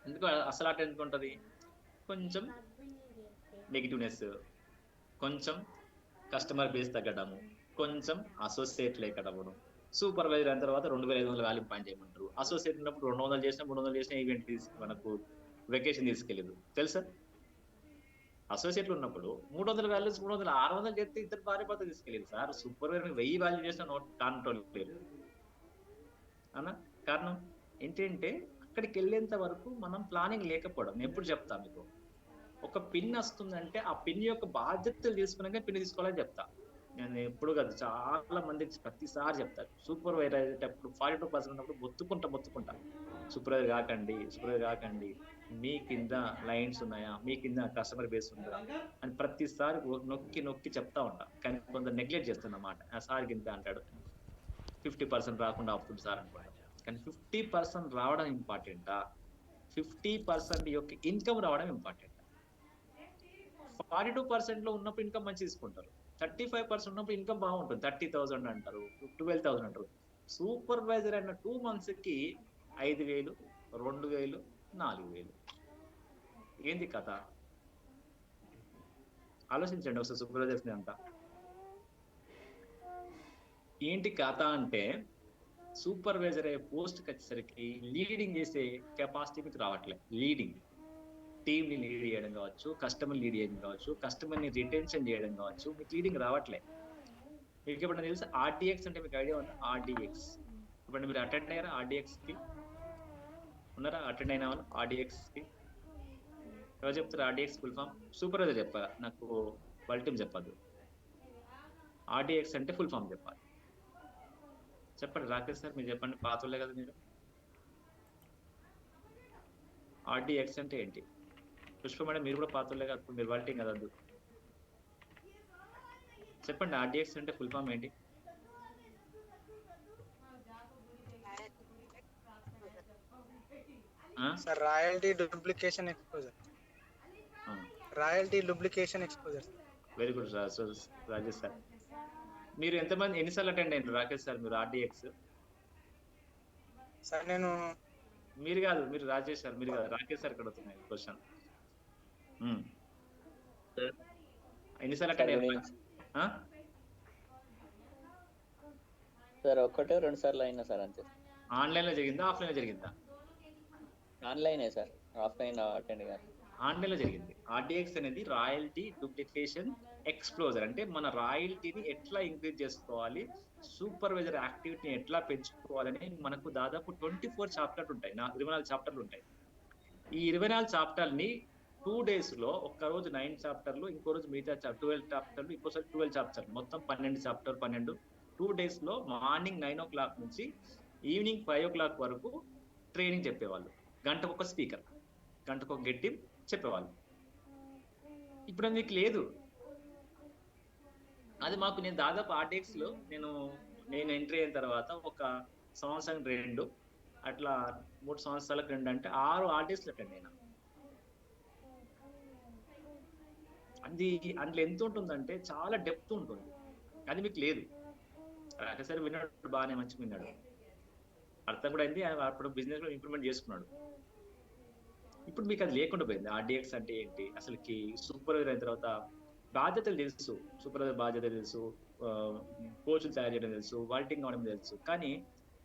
ఎందుకు అసలు ఆట ఎందుకు ఉంటుంది? కొంచెం నెగిటివ్నెస్, కొంచెం కస్టమర్ బేస్ తగ్గడము, కొంచెం అసోసియేట్ లేకపోవడం. సూపర్వైజర్ అయిన తర్వాత 2500 వాల్యూ పాయింట్ చేయమంటారు. అసోసియేట్ ఉన్నప్పుడు 200 చేసినా 300 చేసినా ఈవెంట్ మనకు వెకేషన్ తీసుకెళ్ళదు. తెలుసా? అసోసియేట్లు ఉన్నప్పుడు 300 వాల్యూస్ 300 600 చేస్తే ఇద్దరు భార్య భర్త తీసుకెళ్ళదు సార్. సూపర్వైజర్ 1000 వాల్యూ చేసిన కంట్రోల్ లేదు అన్న. కారణం ఏంటంటే అక్కడికి వెళ్ళేంత వరకు మనం ప్లానింగ్ లేకపోవడం. నేను ఎప్పుడు చెప్తా మీకు, ఒక పిన్ వస్తుందంటే ఆ పిన్ యొక్క బాధ్యతలు తీసుకున్నాక పిన్ తీసుకోవాలని చెప్తా. నేను ఎప్పుడు కాదు, చాలా మందికి ప్రతిసారి చెప్తాను. సూపర్వైజర్ అయ్యేటప్పుడు 42% ఉన్నప్పుడు మొత్తుకుంటా సూపర్వైజర్ కాకండి, మీ కింద లైన్స్ ఉన్నాయా, మీ కింద కస్టమర్ బేస్ ఉందా అని ప్రతిసారి నొక్కి చెప్తా ఉంటా. కానీ కొందరు నెగ్లెక్ట్ చేస్తున్నమాట. ఆ సార్ కింద అంటాడు 50% రాకుండా అవుతుంది సార్ అనుకోండి. కానీ 50% రావడం ఇంపార్టెంటా? 50% యొక్క ఇన్కమ్ రావడం ఇంపార్టెంట్. 42% లో ఉన్నప్పుడు ఇన్కమ్ మంచి తీసుకుంటారు, 35% ఉన్నప్పుడు ఇన్కమ్ బాగుంటుంది, 30,000 అంటారు, 12,000 అంటారు. సూపర్వైజర్ అయిన 2 months కి 5,000, 2,000, 4,000. ఏంది కథ? ఆలోచించండి ఒకసారి సూపర్వైజర్స్ అంతా. ఏంటి కథ అంటే సూపర్వైజర్ అయ్యే పోస్ట్కి వచ్చేసరికి లీడింగ్ చేసే కెపాసిటీ మీకు రావట్లేదు. లీడింగ్ టీమ్ని లీడ్ చేయడం కావచ్చు, కస్టమర్ లీడ్ చేయడం కావచ్చు, కస్టమర్ని రిటెన్షన్ చేయడం కావచ్చు, మీకు లీడింగ్ రావట్లేదు. మీకు ఎప్పుడైనా తెలుసు ఆర్డిఎక్స్ అంటే మీకు ఐడియా ఉందా? ఆర్డిఎక్స్ ఇప్పుడు మీరు అటెండ్ అయ్యారా? ఆర్డిఎక్స్కి ఉన్నారా? అటెండ్ అయిన వాళ్ళు ఆర్డిఎక్స్కి ఎవరు చెప్తారు? ఆర్డిఎక్స్ ఫుల్ ఫామ్ సూపర్వైజర్ చెప్పాలి, నాకు వాళ్ళ టీం చెప్పద్దు. ఆర్డిఎక్స్ అంటే ఫుల్ ఫామ్ చెప్పాలి. చెప్పండి రాకేష్ సార్, మీరు చెప్పండి, పాత్రలే కదా మీరు. ఆర్డిఎక్స్ అంటే ఏంటి? పుష్ప మేడం మీరు కూడా పాత్రలే కదా, మీరు వాళ్ళ టీం కదద్దు. చెప్పండి ఆర్డిఎక్స్ అంటే ఫుల్ ఫామ్ ఏంటి? Sir royalty duplication exposure. Royalty duplication exposure. Very good Rajesh sir. మీరు ఎంతమంది ఎన్నిసార్లు అటెండ్ అయ్యారు రాకేష్ సార్ మీరు ఆర్డిఎక్స్? సార్ నేను మీరు కాదు, మీరు రాజేష్ సార్, మీరు కాదు రాకేష్ సార్ ఇక్కడ వస్తున్నాయి క్వశ్చన్. ఎన్నిసార్లు అటెండ్ అయ్యారు సార్? 1-2 సార్లు అయినా సార్ అంతే. ఆన్లైన్ లో జరిగిందా ఆఫ్లైన్ లో జరిగిందా? ఆన్లైనే సార్, ఆఫ్లైన్ అటెండ్ కాదు. ఆన్లైన్ లో జరిగింది. ఆర్డిఎక్స్ అనేది రాయల్టీ డూప్లికేషన్ ఎక్స్ప్లోజర్. అంటే మన రాయల్టీని ఎట్లా ఇంక్రీజ్ చేసుకోవాలి, సూపర్వైజర్ యాక్టివిటీని ఎట్లా పెంచుకోవాలని మనకు దాదాపు 24 చాప్టర్లు ఉంటాయి, 24 చాప్టర్లు ఉంటాయి. ఈ 24 చాప్టర్ని 2 days లో ఒక్కరోజు 9 చాప్టర్లు, ఇంకో రోజు మిగతా 12 చాప్టర్లు, ఇంకోసారి 12 చాప్టర్లు, మొత్తం 12 చాప్టర్ 12. 2 days లో మార్నింగ్ 9 o'clock నుంచి ఈవినింగ్ 5 o'clock వరకు ట్రైనింగ్ చెప్పేవాళ్ళు. గంటకు ఒక స్పీకర్, గంటకు ఒక గెట్టి చెప్పేవాళ్ళు. ఇప్పుడు అది మీకు లేదు. అది మాకు నేను దాదాపు ఆర్డిఎక్స్ లో నేను ఎంట్రీ అయిన తర్వాత 1 సంవత్సరం 2 అట్లా 3 సంవత్సరాలకు 2 అంటే 6 ఆర్డిఎక్స్లు అటెండ్ అయినా. అది అందులో ఎంత ఉంటుందంటే చాలా డెప్త్ ఉంటుంది, అది మీకు లేదు. ఒకసారి విన్నాడు, బాగానే మంచిగా విన్నాడు, అర్థం కూడా అయింది, అప్పుడు బిజినెస్ లో ఇంప్రూవ్మెంట్ చేసుకున్నాడు. ఇప్పుడు మీకు అది లేకుండా పోయింది. ఆర్డిఎక్స్ అంటే ఏంటి అసలుకి? సూపర్వైజర్ అయిన తర్వాత బాధ్యతలు తెలుసు, సూపర్వైజర్ బాధ్యతలు తెలుసు, కోచ్లు తయారు చేయడం తెలుసు, వాల్టింగ్ అవడం తెలుసు, కానీ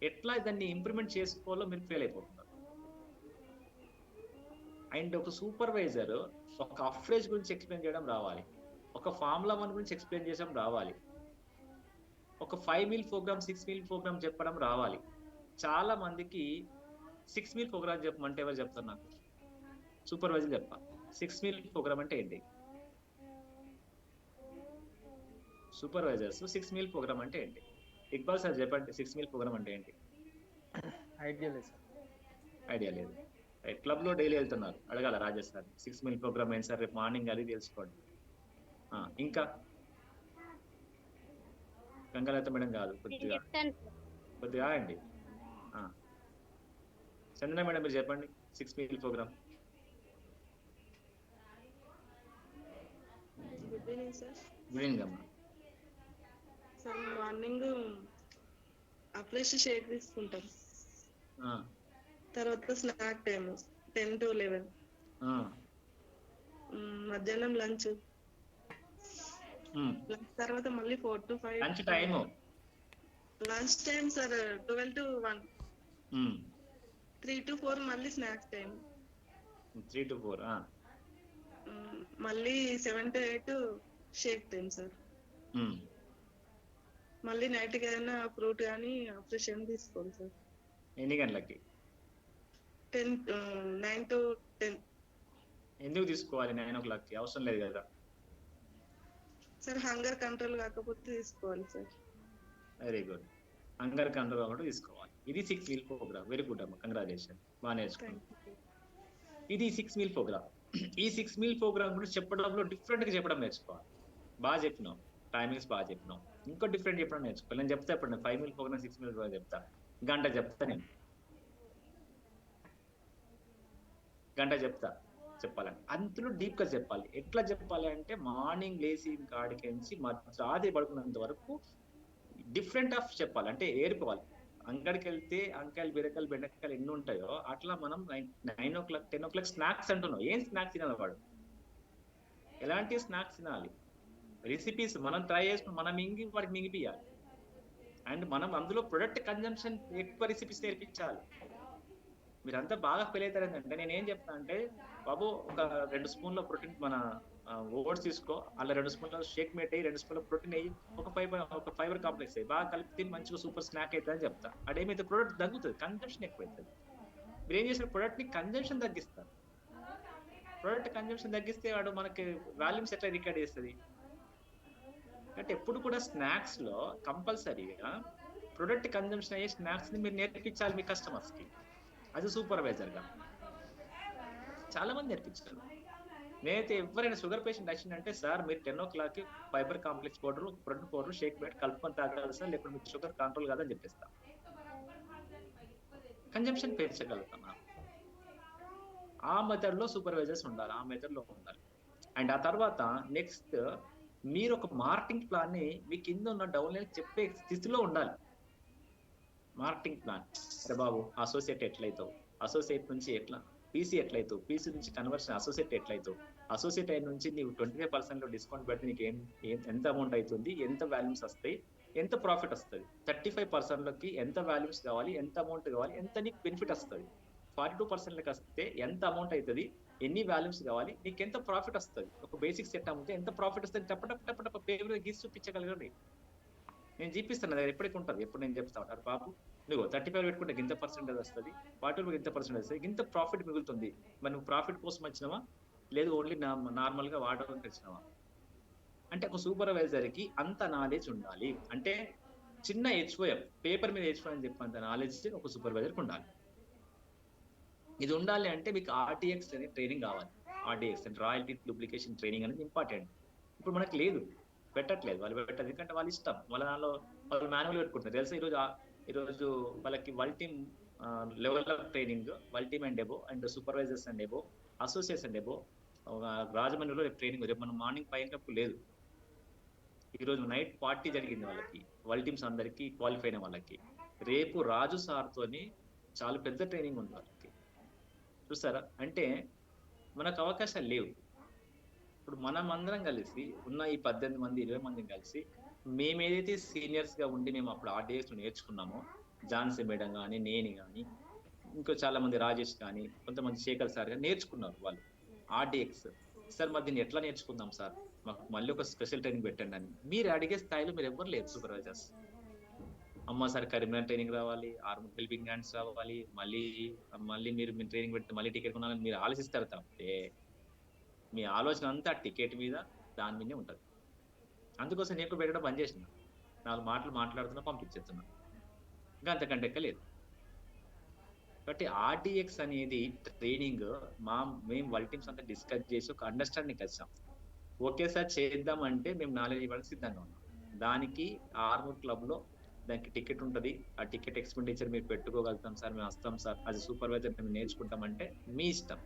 ఎట్లా దాన్ని ఇంప్లిమెంట్ చేసుకోవాలో మీరు ఫెయిల్ అయిపోతున్నారు. అండ్ ఒక సూపర్వైజర్ ఒక అఫ్రేజ్ గురించి ఎక్స్ప్లెయిన్ చేయడం రావాలి, ఒక ఫార్ములా 1 గురించి ఎక్స్ప్లెయిన్ చేయడం రావాలి, ఒక 5 meal ప్రోగ్రామ్ 6 meal ప్రోగ్రామ్ చెప్పడం రావాలి. చాలా మందికి 6 meal ప్రోగ్రామ్ చెప్పమంటే ఎవరు చెప్తారు? నాకు సూపర్వైజర్ చెప్ప. 6 meal ప్రోగ్రామ్ అంటే ఏంటి? సూపర్వైజర్స్ 6 meal ప్రోగ్రామ్ అంటే ఏంటి? ఇక్బాల్ సార్ చెప్పండి, 6 meal ప్రోగ్రామ్ అంటే ఏంటి? ఐడియా లేదు సార్. ఐడియా లేదు. క్లబ్ లో డైలీ వెళ్తున్నారు, అడగాల రాజేష్ సార్ 6 meal ప్రోగ్రామ్ ఏంటి సార్, రేపు మార్నింగ్ అది తెలుసుకోండి. ఇంకా గంగాలత మేడం కాదు, కొద్దిగా అండి. చందన మేడం మీరు చెప్పండి 6 meal programme. Good evening sir. Good evening అమ్మా. సార్ మార్నింగ్ అప్రెష్ షేక్ తీసుకుంటాం, తర్వాత స్నాక్ టైమ్ 10 to 11, మధ్యాహ్నం లంచ్, తర్వాత మళ్ళీ 4 to 5 lunch time. Lunch time sir 12 to 1, 3 to 4 మళ్ళీ స్నాక్స్ టైం, 3 to 4, మళ్ళీ 7 to 8 షేక్ టైం సార్. మళ్ళీ నైట్ కి ఏదైనా ఫ్రూట్ కానీ ఫ్రెష్ ఏం తీసుకోండి సార్. ఎన్ని గంటలకి? 9 to 10. ఎందుకు తీసుకోవాలి 9 o'clock? అవసరం లేదు కదా సార్, హంగర్ కంట్రోల్ కాకపోతే తీసుకోవాలి sir. Very good, hunger control కాకుండా తీసుకోవాలి. ఇది 6 meal ప్రోగ్రామ్. వెరీ గుడ్ అమ్మ, కంగ్రాచులేషన్, బాగా నేర్చుకోండి. ఇది 6 meal ప్రోగ్రామ్. ఈ 6 meal ప్రోగ్రామ్ గురించి చెప్పడంలో డిఫరెంట్ గా చెప్పడం నేర్చుకోవాలి. బాగా చెప్పినాం, టైమింగ్స్ బాగా చెప్పినాం, ఇంకో డిఫరెంట్ చెప్పడం నేర్చుకోవాలి. నేను చెప్తా ఇప్పుడు 5 meal ప్రోగ్రామ్ 6 meal ప్రోగ్రామ్ చెప్తా, గంట చెప్తా, నేను గంట చెప్తా. చెప్పాలంటే అందులో డీప్ గా చెప్పాలి. ఎట్లా చెప్పాలి అంటే మార్నింగ్ లేచి కాడికి నుంచి రాత్రి పడుకున్నంత వరకు డిఫరెంట్ ఆఫ్ చెప్పాలి. అంటే ఏర్పవాలి. అంగడికి వెళ్తే అంకాయలు, బీరకాయలు, బెండకాయలు ఎన్ని ఉంటాయో అట్లా మనం 9 o'clock 10 o'clock స్నాక్స్ అంటున్నాం. ఏం స్నాక్స్ తినాలి వాడు? ఎలాంటి స్నాక్స్ తినాలి? రెసిపీస్ మనం ట్రై చేసుకుని మనం మింగి వాడికి మింగిపియాలి. అండ్ మనం అందులో ప్రొడక్ట్ కన్జంప్షన్ ఎక్కువ రెసిపీస్ నేర్పించాలి. మీరంతా బాగా ఫెయిల్ అవుతారు. ఏంటంటే నేను ఏం చెప్తా అంటే, బాబు ఒక 2 స్పూన్ల ప్రోటీన్ మన ఓట్స్ తీసుకో, అలా 2 స్పూన్ల షేక్ మేట్ అయ్యి 2 స్పూన్ల ప్రోటీన్ అయ్యి ఒక ఫైబర్ కాంప్లెక్స్ అయ్యి బాగా కలిపి తిని మంచిగా సూపర్ స్నాక్ అవుతుంది అని చెప్తా. అదేమైతే ప్రొడక్ట్ తగ్గుతుంది, కన్జంప్షన్ ఎక్కువ అవుతుంది. మీరు ఏం చేసిన ప్రొడక్ట్ ని కన్జంప్షన్ తగ్గిస్తారు. ప్రొడక్ట్ కన్జంప్షన్ తగ్గిస్తే వాడు మనకి వాల్యూమ్స్ ఎట్లా రికార్డ్ చేస్తుంది? అంటే ఎప్పుడు కూడా స్నాక్స్ లో కంపల్సరీగా ప్రొడక్ట్ కన్జంప్షన్ అయ్యే స్నాక్స్ ని మీరు నేర్పించాలి మీ కస్టమర్స్ కి. అది సూపర్వైజర్ గా చాలా మంది నేర్పించారు. నేనైతే ఎవరైనా షుగర్ పేషెంట్ వచ్చిందంటే, సార్ మీరు 10 o'clock fibre complex powder, protein powder, shake mate కలుపుకొని తాగాలి సార్, లేకపోతే మీకు షుగర్ కంట్రోల్ కాదని చెప్పేస్తా. కన్జంప్షన్ పెంచగలుగుతాం. ఆ మెథడ్ లో సూపర్వైజర్స్ ఉండాలి, ఆ మెథడ్ లో ఉండాలి. అండ్ ఆ తర్వాత నెక్స్ట్ మీరు ఒక మార్కెటింగ్ ప్లాన్ ని మీ కింద ఉన్న డౌన్లైన్ చెప్పే స్థితిలో ఉండాలి. మార్కెటింగ్ ప్లాన్, అరే బాబు అసోసియేట్ ఎట్లయితావు, అసోసియేట్ నుంచి ఎట్లా పీసీ ఎట్లయితావు, పీసీ నుంచి కన్వర్షన్ అసోసియేట్ ఎట్లయితావు, అసోసియేట్ అయిన నుంచి నీవు 25% లో డిస్కౌంట్ పెడితే నీకు ఎంత అమౌంట్ అవుతుంది, ఎంత వాల్యూమ్స్ వస్తాయి, ఎంత ప్రాఫిట్ వస్తుంది, 35% లోకి ఎంత వాల్యూమ్స్ కావాలి, ఎంత అమౌంట్ కావాలి, ఎంత నీకు బెనిఫిట్ వస్తుంది, 42% లకి వస్తే ఎంత అమౌంట్ అవుతుంది, ఎన్ని వాల్యూమ్స్ కావాలి, నీకు ఎంత ప్రాఫిట్ వస్తుంది, ఒక బేసిక్ సెట్ అమ్మితే ఎంత ప్రాఫిట్ వస్తుంది, టప్పటప్ప పేపర్ గీసి చూపించగలగండి. నేను చూపిస్తాను దగ్గర ఎప్పటికి ఉంటుంది. ఎప్పుడు నేను చెప్తా ఉంటాను, బాబు నువ్వు 35 పెట్టుకుంటే ఇంత పర్సెంటేజ్ వస్తుంది, 40 ఇంత పర్సెంటేజ్ వస్తుంది, ఇంత ప్రాఫిట్ మిగులుతుంది. మరి నువ్వు ప్రాఫిట్ కోసం వచ్చినావా, లేదు ఓన్లీ నార్మల్ గా వాడడానికి వచ్చినావా? అంటే ఒక సూపర్వైజర్కి అంత నాలెడ్జ్ ఉండాలి. అంటే చిన్న హెచ్ఓఎం పేపర్ మీద హెచ్ఓఎం అని చెప్పేంత నాలెడ్జ్ ఒక సూపర్వైజర్కి ఉండాలి. ఇది ఉండాలి అంటే మీకు ఆర్టీఎక్స్ అనే ట్రైనింగ్ కావాలి. ఆర్టీఎక్స్ అంటే రాయల్టీ డూప్లికేషన్ ట్రైనింగ్ అనేది ఇంపార్టెంట్. ఇప్పుడు మనకు లేదు, పెట్టట్లేదు, వాళ్ళు పెట్టదు. ఎందుకంటే వాళ్ళ ఇష్టం, వాళ్ళ దానిలో వాళ్ళు మాన్యువల్ పెట్టుకుంటారు. తెలుసా ఈరోజు వాళ్ళకి world team level of training, world team and ఎబో అండ్ సూపర్వైజర్స్ అండ్ ఎబో, అసోసియేట్స్ అండ్ ఎబో రాజమండ్రిలో రేపు ట్రైనింగ్. రేపు మనం మార్నింగ్ 5 లేదు, ఈరోజు నైట్ పార్టీ జరిగింది వాళ్ళకి, వల్టీమ్స్ అందరికి క్వాలిఫై అయిన వాళ్ళకి. రేపు రాజు సార్తోని చాలా పెద్ద ట్రైనింగ్ ఉంది వాళ్ళకి. చూస్తారా? అంటే మనకు అవకాశాలు లేవు. ఇప్పుడు మనం అందరం కలిసి ఉన్న ఈ 18 మంది 20 మందిని కలిసి మేము ఏదైతే సీనియర్స్ గా ఉండి మేము అప్పుడు ఆర్డీఎక్స్ నేర్చుకున్నామో, ఝాన్సీ మేడం కానీ, నేను కానీ, ఇంకో చాలా మంది రాజేష్ కానీ, కొంతమంది శేఖర్ సార్ కానీ నేర్చుకున్నారు వాళ్ళు ఆర్డీఎక్స్. సార్ మరి దీన్ని ఎట్లా నేర్చుకుందాం సార్, మాకు మళ్ళీ ఒక స్పెషల్ ట్రైనింగ్ పెట్టండి అని మీరు అడిగే స్థాయిలో మీరు ఎవరు లేదు సూపర్వైజర్స్. అమ్మ సార్ కరీంనగర్ ట్రైనింగ్ రావాలి, ఆర్మీ హెల్పింగ్ హ్యాండ్స్ రావాలి, మళ్ళీ మీరు ట్రైనింగ్ పెడితే మళ్ళీ టికెట్ కొనాలని మీరు ఆలోచిస్తారు తప్పితే మీ ఆలోచన అంతా టికెట్ మీద, దాని మీదే ఉంటుంది. అందుకోసం నేను పెట్టడం బంద్ చేసిన, 4 మాటలు మాట్లాడుతున్నా పంపించేస్తున్నా, ఇంకా అంతకంటే ఎక్కలేదు. కాబట్టి ఆర్టీఎక్స్ అనేది ట్రైనింగ్ మేము వల్టీమ్స్ అంతా డిస్కస్ చేసి ఒక అండర్స్టాండింగ్ వచ్చాం. ఒకేసారి చేద్దాం అంటే మేము నాలెడ్జ్ ఇవ్వడానికి సిద్ధంగా ఉన్నాం. దానికి ఆర్మూర్ క్లబ్ లో దానికి టికెట్ ఉంటుంది. ఆ టికెట్ ఎక్స్పెండిచర్ మీరు పెట్టుకోగలుగుతాం సార్, మేము వస్తాం సార్, అది సూపర్వైజర్ మేము నేర్చుకుంటామంటే మీ ఇష్టం,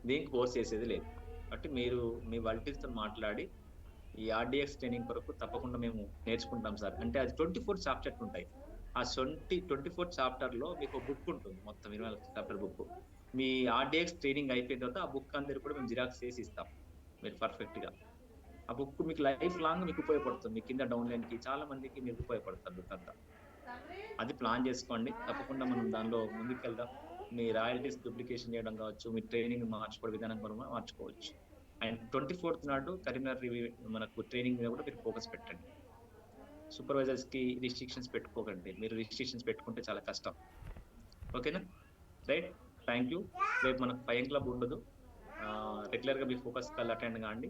దీనికి ఫోర్స్ చేసేది లేదు. కాబట్టి మీరు మీ వల్టీస్తో మాట్లాడి ఈ ఆర్డీఎక్స్ ట్రైనింగ్ కొరకు తప్పకుండా మేము నేర్చుకుంటాం సార్ అంటే, అది 24 చాప్టర్లు ఉంటాయి. ఆ 24 చాప్టర్ లో మీకు బుక్ ఉంటుంది, మొత్తం 24 చాప్టర్ బుక్. మీ ఆర్డీఎక్స్ ట్రైనింగ్ అయిపోయిన తర్వాత ఆ బుక్ అందరు కూడా మేము జిరాక్స్ చేసి ఇస్తాం మీరు పర్ఫెక్ట్ గా. ఆ బుక్ మీకు లైఫ్ లాంగ్ మీకు ఉపయోగపడుతుంది. మీ కింద డౌన్లైన్ కి చాలా మందికి మీకు ఉపయోగపడుతుంది బుక్ అంతా. అది ప్లాన్ చేసుకోండి, తప్పకుండా మనం దానిలో ముందుకు వెళ్దాం. మీ రాయల్టీస్ డూప్లికేషన్ చేయడం కావచ్చు, మీ ట్రైనింగ్ మార్చుకోవడం విధానం కూడా మార్చుకోవచ్చు. అండ్ 24th నాడు కరీంనగర్ రివ్యూ మనకు ట్రైనింగ్ మీద కూడా మీరు ఫోకస్ పెట్టండి. సూపర్వైజర్స్ కి రిస్ట్రిక్షన్స్ పెట్టుకోకండి, మీరు రిస్ట్రిక్షన్స్ పెట్టుకుంటే చాలా కష్టం. ఓకేనా? Right, thank you. రేపు మనకు 5 క్లబ్ ఉండదు, రెగ్యులర్ గా మీ ఫోకస్ కాల్ అటెండ్ కాండి.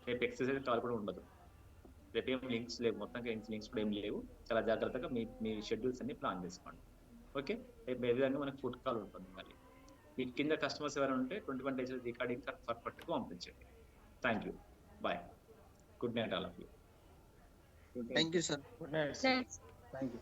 రేపు ఎక్సర్సైజ్ కాల్ కూడా ఉండదు. రేపు ఏం లింక్స్ లేవు, మొత్తంగా లింక్స్ కూడా ఏం లేవు. చాలా జాగ్రత్తగా మీ షెడ్యూల్స్ అన్ని ప్లాన్ చేసుకోండి. ఓకే, రేపు ఏ విధంగా మనకు ఫుడ్ కాల్ ఉంటుంది. మళ్ళీ మీ కింద కస్టమర్స్ ఎవరైనా ఉంటే 21 days రికార్డింగ్ పర్ఫెక్ట్గా పంపించండి. Thank you, bye, good night all of you. Thank you sir. Good night. Thanks. Thank you.